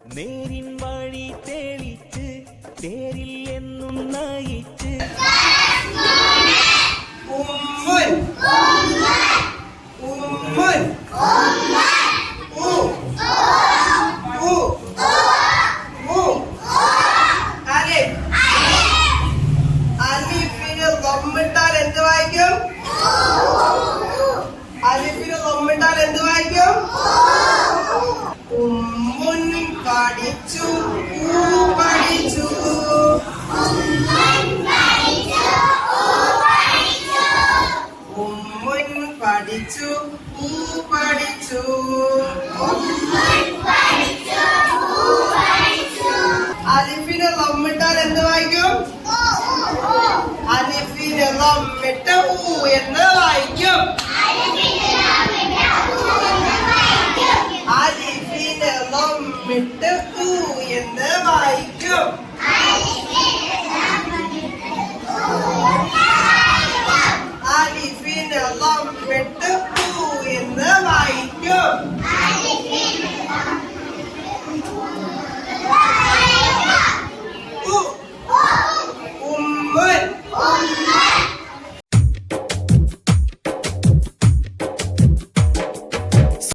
നേരിൻ വഴി തെളിച്ച് തേരിൽ എന്നും നയിച്ച് ഉമ്മൻ ഉമ്മൻ അലിഫിന് ലമ്മിട്ടാൽ എന്ത് വായിക്കും? അലിഫിന് ലമ്മിട്ടാൽ എന്ത് വായിക്കും? ഉമ്മുൻ പഠിച്ചു പഠിച്ചു ഉമ്മുൻ പഠിച്ചു പഠിച്ചു അലിഫിന് ലമ്മിട്ടാൽ എന്ത് വായിക്കും? അലിഫിന് ലമ്മിട്ട് ഊ എന്ന് വായിക്കും. അലിഫിന് ലമ്മിട്ട് ഊ എന്ന് വായിക്കും.